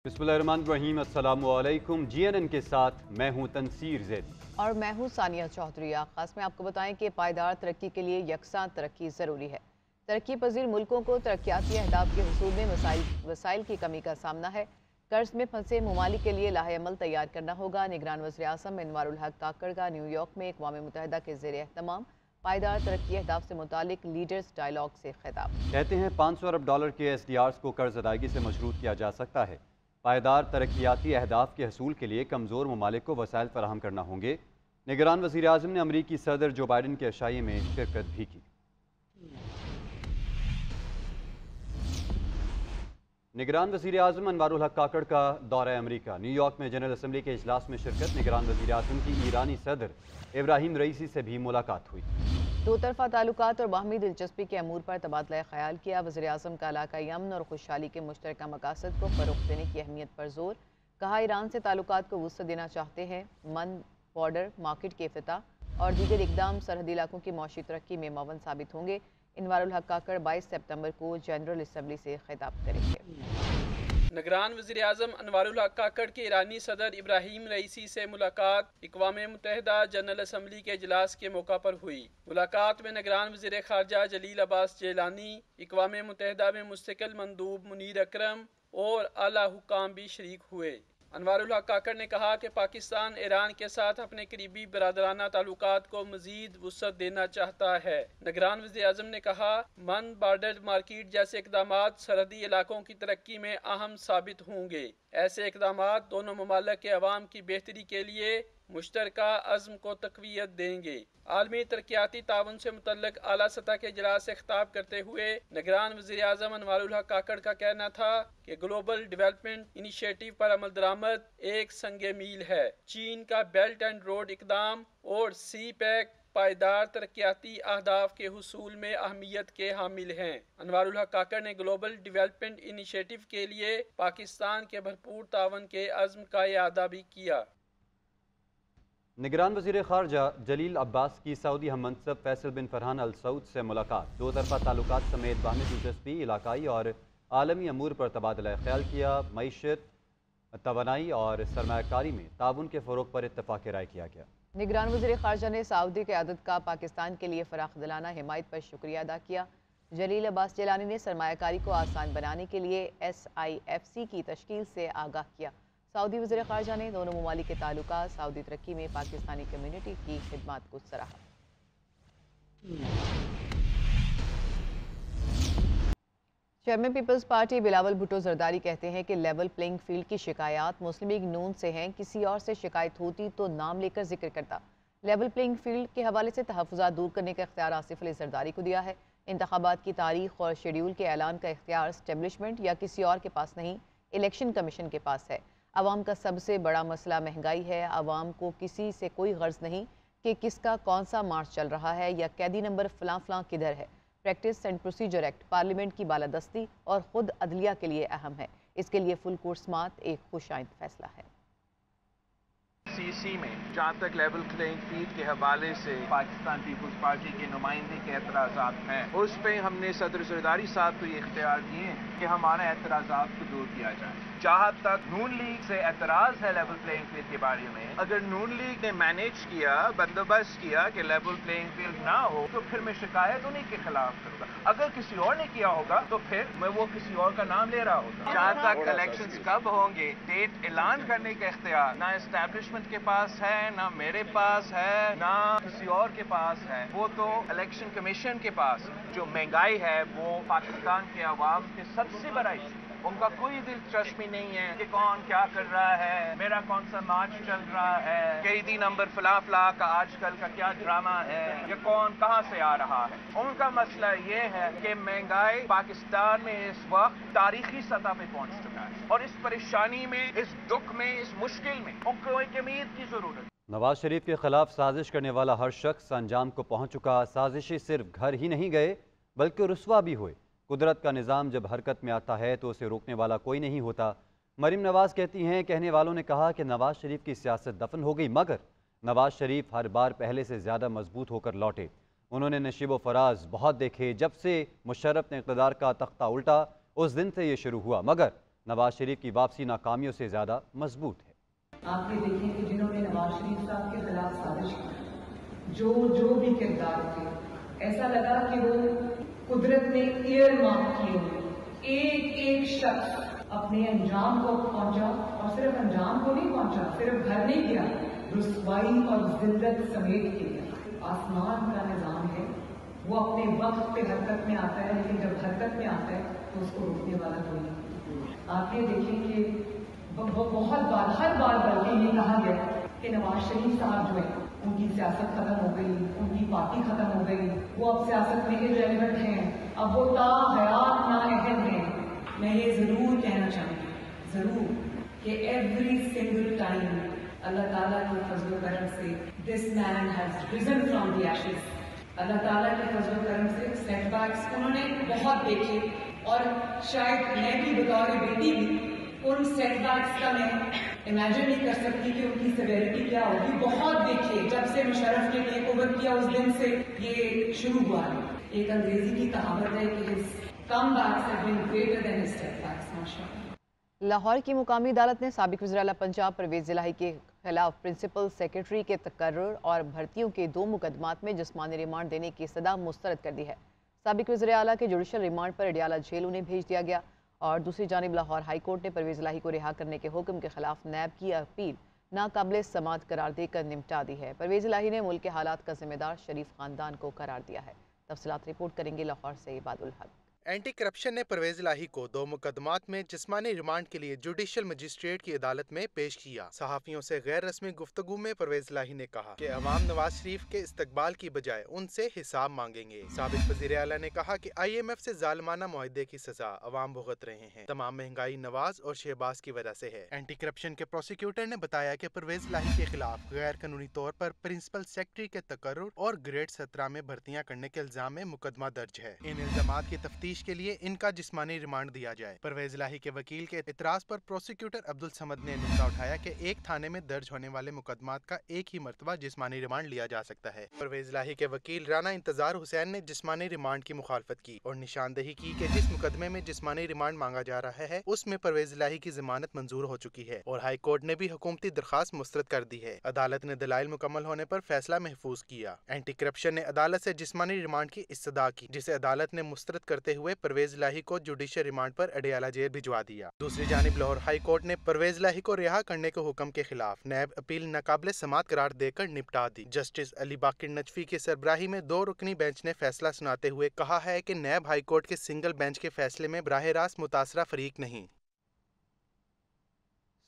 बिस्मिल्लाहिर्रहमानिर्रहीम, अस्सलामुअलैकुम। GNN के साथ मैं हूं तनसीर ज़ैदी और मैं हूं सानिया चौधरी। आगाज़ में आपको बताएं कि पायदार तरक्की के लिए यकसां तरक्की ज़रूरी है। तरक्की पजीर मुल्कों को तरक्याती अहदाफ के हुसूल में वसाइल की कमी का सामना है। कर्ज में फंसे ममालिक के लिए लाहेअमल तैयार करना होगा। निगरान वज़ीर आज़म अनवारुल हक काकड़ का न्यूयॉर्क में अक़वाम मुत्तहिदा के ज़ेर एहतमाम पायदार तरक्की अहदाफ से मुतालिक लीडर्स डायलॉग से खिताब। कहते हैं $500 अरब के SDRs को कर्ज अदायगी से मशरूत किया जा सकता है। पायदार तरक्याती अहदाफ के हसूल के लिए कमज़ोर ममालिक को वसाइल फराहम करना होंगे। निगरान वज़ीर आज़म ने अमरीकी सदर जो बाइडन के अशाइये में शिरकत भी की। निगरान वज़ीर आज़म अनवारुल हक काकड़ का दौरा अमरीका। न्यूयॉर्क में जनरल असम्बली के इजलास में शिरकत। निगरान वज़ीर आज़म की ईरानी सदर इब्राहिम रईसी से भी मुलाकात हुई। दो तरफ़ा ताल्लुकात और बाहमी दिलचस्पी के अमूर पर तबादला ख्याल किया। वज़ीर आज़म का इलाकाई अमन और खुशहाली के मुश्तरका मकासद को फ़रोग़ देने की अहमियत पर जोर। कहा, ईरान से ताल्लुकात को वुसअत देना चाहते हैं। मन बॉर्डर मार्केट के इफ्तिताह और दीगर इक़दाम सरहदी इलाकों की मौशी तरक्की में मौन साबित होंगे। अनवारुल हक काकड़ 22 सितंबर को जनरल असम्बली से खिताब करेंगे। निगरान वज़ीर आज़म अनवारुल हक काकड़ के ईरानी सदर इब्राहिम रईसी से मुलाकात अक़वाम मुत्तहिदा जनरल असम्बली के इजलास के मौका पर हुई। मुलाकात में निगरान वज़ीर ख़ारजा जलील अब्बास जेलानी, अक़वाम मुत्तहिदा में मुस्तकिल मंदूब मुनीर अकरम और आला हुक्काम भी शरीक हुए। अनवारुल हक काकड़ ने कहा कि पाकिस्तान ईरान के साथ अपने करीबी बरादराना ताल्लुकात को मज़ीद वुसअत देना चाहता है। निगरान वज़ीर आज़म ने कहा, मन बॉर्डर मार्केट जैसे इक़दामात सरहदी इलाकों की तरक्की में अहम साबित होंगे। ऐसे इक़दामात दोनों ममालिक के अवाम की बेहतरी के लिए मुश्तरका अज़्म को तक़वियत देंगे। आलमी तरक्याती ताउन से मुतल्लिक़ आला सतह के इजलास से खिताब करते हुए निगरान वज़ीर आज़म अनवारुल हक काकड़ का कहना था कि ग्लोबल डेवलपमेंट इनिशिएटिव पर अमल दरामद एक संगे मील है। चीन का बेल्ट एंड रोड इक़दाम और CPEC पायदार तरक्याती अहदाफ के हुसूल में अहमियत के हामिल हैं। अनवारुल हक काकड़ ने ग्लोबल डेवलपमेंट इनिशिएटिव के लिए पाकिस्तान के भरपूर तावन के अज़्म का इआदा भी किया। निगरान वज़ीर ख़ारजा जलील अब्बास की सऊदी हम मनसब फैसल बिन फरहान अल सऊद से मुलाकात। दो तरफ़ा ताल्लुकात समेत बाहमी दिलचस्पी, इलाकाई और आलमी अमूर पर तबादला ख्याल किया। मईशत, तवानाई और सरमायाकारी में ताउन के फ़रोग़ पर इत्तफ़ाक़ राय किया गया। निगरान वज़ीर ख़ारजा ने सऊदी क़यादत का पाकिस्तान के लिए फ़राख़ दिलाना हिमायत पर शुक्रिया अदा किया। जलील अब्बास जेलानी ने सरमायाकारी को आसान बनाने के लिए SIFC की तश्कील से आगाह किया। सऊदी वज़ीर ख़ारजा ने दोनों ममालिक के ताल्लुकात, सऊदी तरक्की में पाकिस्तानी कम्यूनिटी की खिदमत को सराहा। Chairman peoples party Bilawal Bhutto Zardari कहते हैं कि लेवल प्लेइंग फील्ड की शिकायत मुस्लिम लीग नून से हैं। किसी और से शिकायत होती तो नाम लेकर जिक्र करता। लेवल प्लेइंग फील्ड के हवाले से तहफ़्फ़ुज़ात दूर करने का इख्तियार आसिफ अली जरदारी को दिया है। इंतखाबात की तारीख और शेड्यूल के ऐलान का इख्तियार एस्टेब्लिशमेंट या किसी और के पास नहीं, इलेक्शन कमीशन के पास है। अवाम का सबसे बड़ा मसला महंगाई है। अवाम को किसी से कोई गर्ज नहीं कि किसका कौन सा मार्च चल रहा है या कैदी नंबर फ़लाँ फ़लाँ किधर है। Practice and procedure act parliament की बालादस्ती और ख़ुद अदलिया के लिए अहम है। इसके लिए फुल कोर्ट समाअत एक खुशाइंद फैसला है। CC में जहाँ तक लेवल प्लेइंग फील्ड के हवाले से पाकिस्तान पीपल्स पार्टी के नुमाइंदे के एतराज़ात हैं, उस पर हमने सदर जरदारी साहब को ये इख्तियार दिए कि हमारे एतराज़ात को दूर किया जाए। जहाँ तक नून लीग से एतराज़ है लेवल प्लेइंग फील्ड के बारे में, अगर नून लीग ने मैनेज किया, बंदोबस्त किया कि लेवल प्लेइंग फील्ड ना हो, तो फिर मैं शिकायत उन्हीं के खिलाफ करूँगा। अगर किसी और ने किया होगा तो फिर मैं वो किसी और का नाम ले रहा होगा। जहाँ तक इलेक्शंस कब होंगे, डेट ऐलान करने का इख्तियार ना एस्टेब्लिशमेंट के पास है, ना मेरे पास है, ना किसी और के पास है, वो तो इलेक्शन कमीशन के पास। जो महंगाई है वो पाकिस्तान के अवाम के सबसे बड़ा इशू। उनका कोई दिलचस्पी नहीं है कि कौन क्या कर रहा है, मेरा कौन सा मार्च चल रहा है, कैदी नंबर फला फला का आजकल का क्या ड्रामा है, या कौन कहां से आ रहा है। उनका मसला ये है कि महंगाई पाकिस्तान में इस वक्त तारीखी सतह पे पहुंच चुका है और इस परेशानी में, इस दुख में, इस मुश्किल में उनको एक उम्मीद की जरूरत है। नवाज शरीफ के खिलाफ साजिश करने वाला हर शख्स अंजाम को पहुंच चुका। साजिशी सिर्फ घर ही नहीं गए बल्कि रुस्वा भी हुए। कुदरत का निज़ाम जब हरकत में आता है तो उसे रोकने वाला कोई नहीं होता। मरीम नवाज कहती हैं, कहने वालों ने कहा कि नवाज शरीफ की सियासत दफन हो गई, मगर नवाज शरीफ हर बार पहले से ज़्यादा मजबूत होकर लौटे। उन्होंने नशीब व फराज बहुत देखे। जब से मुशर्रफ ने इक़्तिदार का तख्ता उल्टा उस दिन से ये शुरू हुआ, मगर नवाज शरीफ की वापसी नाकामियों से ज़्यादा मजबूत है। आप ये देखें कि जिन्होंने नवाज शरीफ साहब के खिलाफ साजिश की, जो भी किरदार थे, ऐसा लगा कि वो कुदरत ने ईयर मार्क किए हुए एक शख्स अपने अंजाम को पहुंचा, और सिर्फ अंजाम को नहीं पहुंचा, सिर्फ घर नहीं किया, रुसवाई और जिल्लत समेट के गया। आसमान का निजाम है, वो अपने वक्त पे हरकत में आता है, लेकिन जब हरकत में आता है तो उसको रोकने वाला कोई नहीं। आप ये देखें कि बहुत बार, हर बार बल्कि ये कहा गया कि नवाज शरीफ साहब जो है उनकी सियासत खत्म हो गई, उनकी पार्टी खत्म हो गई, वो अब सियासत में इररिलेवेंट हैं, अब वो ताहयात नाअहद हैं। मैं ये जरूर कहना चाहूँगी, जरूर, कि एवरी सिंगल टाइम अल्लाह ताला के फजल करम से this man has risen from the ashes. Allah ताला के फजल करम से सेटबैक्स उन्होंने बहुत देखे, और शायद मैं भी बतौर बेटी भी उन सेटबैक्स का मैं इमेजिन नहीं कर सकती कि उनकी सेवेरिटी क्या होगी। बहुत देखिए, जब से मुशर्रफ ने टेक ओवर किया उस दिन से ये शुरू हुआ है। एक अंग्रेजी की कहावत है कि his comebacks have been greater than his setbacks. माशाअल्लाह। लाहौर की मुकामी अदालत ने साबिक वज़ीर आला पंजाब परवेज़ इलाही के खिलाफ प्रिंसिपल सेक्रेटरी के तकर्रुर और भर्तियों के 2 मुकदमात में जिस्मानी रिमांड देने की सदा मुस्तरद कर दी है। साबिक वज़ीर आला के जुडिशल रिमांड पर अडियाला जेल उन्हें भेज दिया गया, और दूसरी जानिब लाहौर हाई कोर्ट ने परवेज़ इलाही को रिहा करने के हुक्म के खिलाफ नैब की अपील नाकाबिल समाअत करार देकर निपटा दी है। परवेज़ इलाही ने मुल्क के हालात का जिम्मेदार शरीफ खानदान को करार दिया है। तफसीलात रिपोर्ट करेंगे लाहौर से इबादुल हक। एंटी करप्शन ने परवेज इलाही को 2 मुकदमात में जिस्मानी रिमांड के लिए जुडिशल मजिस्ट्रेट की अदालत में पेश किया। सहाफियों से गैर रस्मी गुफ्तगू में परवेज इलाही ने कहा कि अवाम नवाज शरीफ के इस्तकबाल की बजाय उनसे हिसाब मांगेंगे। साबिक वज़ीर आला ने कहा कि IMF से जालिमाना मुआहदे की सजा अवाम भुगत रहे हैं। तमाम महंगाई नवाज और शहबाज की वजह से है। एंटी करप्शन के प्रोसिक्यूटर ने बताया कि परवेज इलाही के खिलाफ गैर कानूनी तौर पर प्रिंसिपल सेक्रेटरी के तकर्रुर और ग्रेड 17 में भर्तियां करने के इल्जाम में मुकदमा दर्ज है। इन इल्जामात की तफ्तीश के लिए इनका जिस्मानी रिमांड दिया जाए। परवेज इलाही के वकील के इतराज पर प्रोसिक्यूटर अब्दुल समद ने नुक्ता उठाया कि एक थाने में दर्ज होने वाले मुकदमात का एक ही मर्तबा जिस्मानी रिमांड लिया जा सकता है। परवेज इलाही के वकील राना इंतजार हुसैन ने जिस्मानी रिमांड की मुखालफत की और निशानदेही की कि जिस मुकदमे में जिस्मानी रिमांड मांगा जा रहा है उसमें परवेज इलाही की जमानत मंजूर हो चुकी है और हाई कोर्ट ने भी हुकूमती दरखास्त मुस्तरद कर दी है। अदालत ने दलाइल मुकम्मल होने पर फैसला महफूज किया। एंटी करप्शन ने अदालत से जिस्मानी रिमांड की इस्तदा की, जिसे अदालत ने मुस्तरद करते हुए परवेज इलाही को जुडिशल रिमांड पर अडियाला जेल भिजवा दिया। दूसरी जानिब लाहौर हाई कोर्ट ने परवेज इलाही को रिहा करने के हुक्म के खिलाफ नैब अपील नाकाबिल समाअत करार देकर निपटा दी। जस्टिस अली बाकिर नजफी की सरबराही में 2 रुकनी बेंच ने फैसला सुनाते हुए कहा है कि नैब हाई कोर्ट के सिंगल बेंच के फैसले में बराह रास्त मुतासरा फरीक नहीं।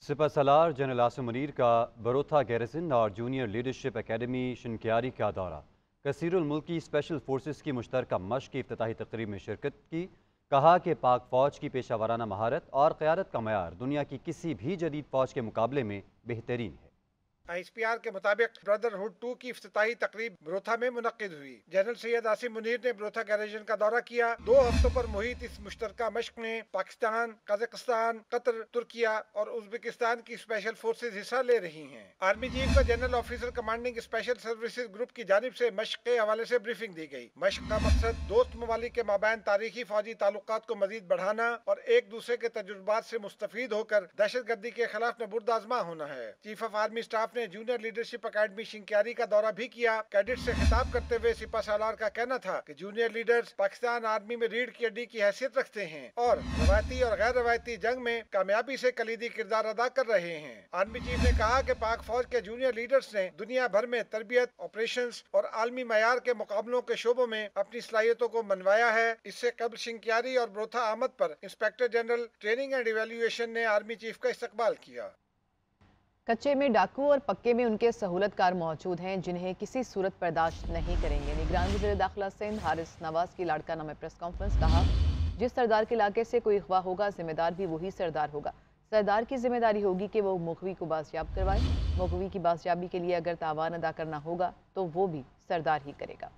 सिपह सलार जनरल आसिम मुनीर का बरोथा गैरिसन और जूनियर लीडरशिप एकेडमी शिनक्यारी का दौरा। कसीरुल मुल्की स्पेशल फोर्सेस की मुश्तरका मश्क की इफ्तिताही तकरीब में शिरकत की। कहा कि पाक फ़ौज की पेशा वाराना महारत और क़यादत का मयार दुनिया की किसी भी जदीद फ़ौज के मुकाबले में बेहतरीन है। ISPR के मुताबिक ब्रदरहुड 2 की इफ्तिताही तकरीब बरोथा में मुनक्किद हुई। जनरल सैयद आसिम मुनीर ने बरोथा गैरिजन का दौरा किया। 2 हफ्तों पर मुहित इस मुश्तरका मश्क में पाकिस्तान, कजाकिस्तान, कतर, तुर्किया और उज्बेकिस्तान की स्पेशल फोर्सेज हिस्सा ले रही हैं। आर्मी चीफ को general officer commanding special services group की जानिब से मश्क के हवाले से ब्रीफिंग दी गई। मश्क का मकसद दोस्त ममालिक के माबैन तारीखी फौजी ताल्लुकात को मजीद बढ़ाना और एक दूसरे के तजुर्बात से मुस्तफीद होकर दहशतगर्दी के खिलाफ नबुर्द आजमा होना है। चीफ ऑफ आर्मी स्टाफ ने जूनियर लीडरशिप एकेडमी शिनक्यारी का दौरा भी किया। कैडेट से खिताब करते हुए सिपह सालार का कहना था कि जूनियर लीडर्स पाकिस्तान आर्मी में रीढ़ की हड्डी की हैसियत रखते हैं और रवायती और गैर रवायती जंग में कामयाबी से कलीदी किरदार अदा कर रहे हैं। आर्मी चीफ ने कहा कि पाक फौज के जूनियर लीडर्स ने दुनिया भर में तरबियत, ऑपरेशंस और आलमी मयार के मुकाबलों के शोबों में अपनी सलाहियतों को मनवाया है। इससे कबल शिनक्यारी और बरोथा आमद पर inspector general training and evaluation ने आर्मी चीफ का इस्तकबाल किया। कच्चे में डाकू और पक्के में उनके सहूलतकार मौजूद हैं जिन्हें किसी सूरत बर्दाश्त नहीं करेंगे। निगरान वज़ीर दाखिला सिंध हारिस नवाज की लाड़काना में प्रेस कॉन्फ्रेंस। कहा, जिस सरदार के इलाके से कोई अगवा होगा जिम्मेदार भी वही सरदार होगा। सरदार की जिम्मेदारी होगी कि वो मुखवी को बाजियाब करवाए। मुखवी की बाजियाबी के लिए अगर तावान अदा करना होगा तो वो भी सरदार ही करेगा।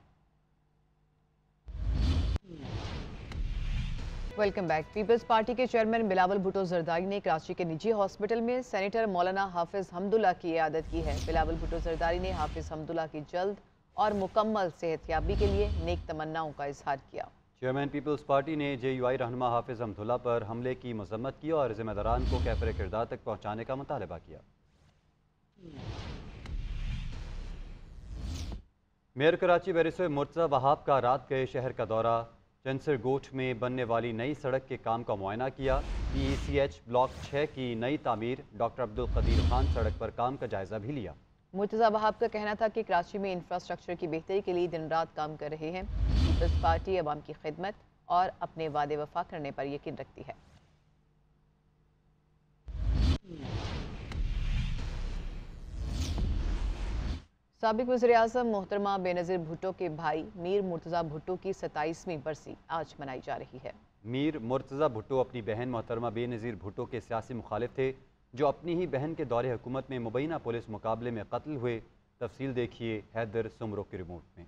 Welcome back. पीपल्स पार्टी के चेयरमैन बिलावल भुट्टो जरदारी ने कराची के निजी हॉस्पिटल में सेनेटर मौलाना हाफिज हमदुल्ला की इयादत की है। बिलावल भुट्टो जरदारी ने हाफिज हमदुल्ला की जल्द और मुकम्मल सेहतयाबी के लिए नेक तमन्नाओं का इजहार किया। چیئرمین پیپلز پارٹی نے JUI رہنما حافظ حمداللہ پر حملے کی مذمت کی اور ذمہ داران کو کیفر کردار تک پہنچانے کا مطالبہ کیا۔ میئر کراچی بیرسٹر مرتضی وہاب کا رات گئے شہر کا دورہ، چنسر گوٹھ میں بننے والی نئی سڑک کے کام کا معائنہ کیا۔ PECH بلاک 6 کی نئی تعمیر ڈاکٹر عبدالقدیر خان سڑک پر کام کا جائزہ بھی لیا۔ مرتضی وہاب کا کہنا تھا کہ کراچی میں انفراسٹرکچر کی بہتری کے لیے دن رات کام کر رہے ہیں۔ پیپلز پارٹی عوام کی خدمت اور اپنے وعدے وفا کرنے پر یقین رکھتی ہے۔ سابق وزیراعظم محترمہ بے نظیر بھٹو کے بھائی میر مرتضی بھٹو کی 27ویں برسی آج منائی جا رہی ہے۔ میر مرتضی بھٹو اپنی بہن محترمہ بے نظیر بھٹو کے سیاسی مخالف تھے، جو اپنی ہی بہن کے دور حکومت میں مبینہ پولیس مقابلے میں قتل ہوئے۔ تفصیل دیکھیے حیدر سمرو کی رپورٹ میں۔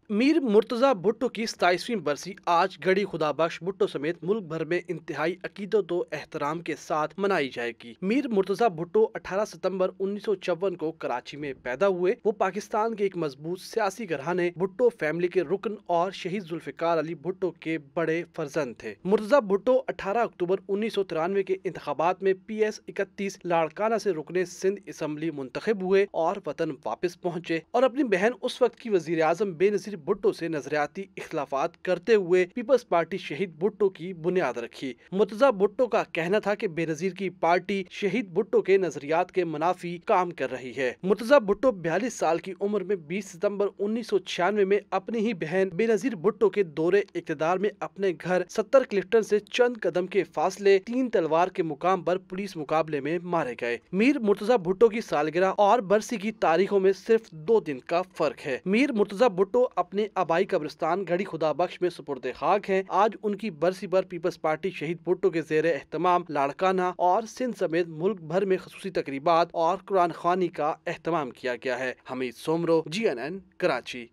میر مرتضی بھٹو کی 27ویں برسی آج گڑھی خدا بخش بھٹو سمیت ملک بھر میں انتہائی عقیدت و احترام کے ساتھ منائی جائے گی۔ میر مرتضی بھٹو 18 ستمبر 1954 کو کراچی میں پیدا ہوئے۔ وہ پاکستان کے ایک مضبوط سیاسی گھرانے بھٹو فیملی کے رکن اور شہید ذوالفقار علی بھٹو کے بڑے فرزند تھے۔ مرتضی بھٹو 18 اکتوبر 1993 کے انتخابات میں PS 31 لاڑکانہ سے رکن سندھ اسمبلی منتخب ہوئے اور وطن واپس پہنچے اور اپنی بہن اس وقت کی وزیر اعظم بے نظیر بھٹو سے نظریاتی اختلافات کرتے ہوئے پیپلز پارٹی شہید بھٹو کی بنیاد رکھی۔ مرتضی بھٹو کا کہنا تھا کہ بے نظیر کی پارٹی شہید بھٹو کے نظریات کے منافی کام کر رہی ہے۔ مرتضی بھٹو 42 سال کی عمر میں 20 ستمبر 1996 میں اپنی ہی بہن بے نظیر بھٹو کے دور اقتدار میں اپنے گھر 70 کلفٹن سے چند قدم کے فاصلے 3 تلوار کے مقام پر پولیس مقابلے میں مارے گئے۔ میر مرتضی بھٹو کی سالگرہ اور برسی کی تاریخوں میں صرف 2 دن کا فرق ہے۔ میر مرتضی بھٹو اپنے آبائی قبرستان گڑھی خدا بخش میں سپرد خاک ہیں۔ آج ان کی برسی پر پیپلز پارٹی شہید بھٹو کے زیر اہتمام لاڑکانہ اور سندھ سمیت ملک بھر میں خصوصی تقریبات اور قرآن خوانی کا اہتمام کیا گیا ہے۔ حمید سومرو، GNN کراچی۔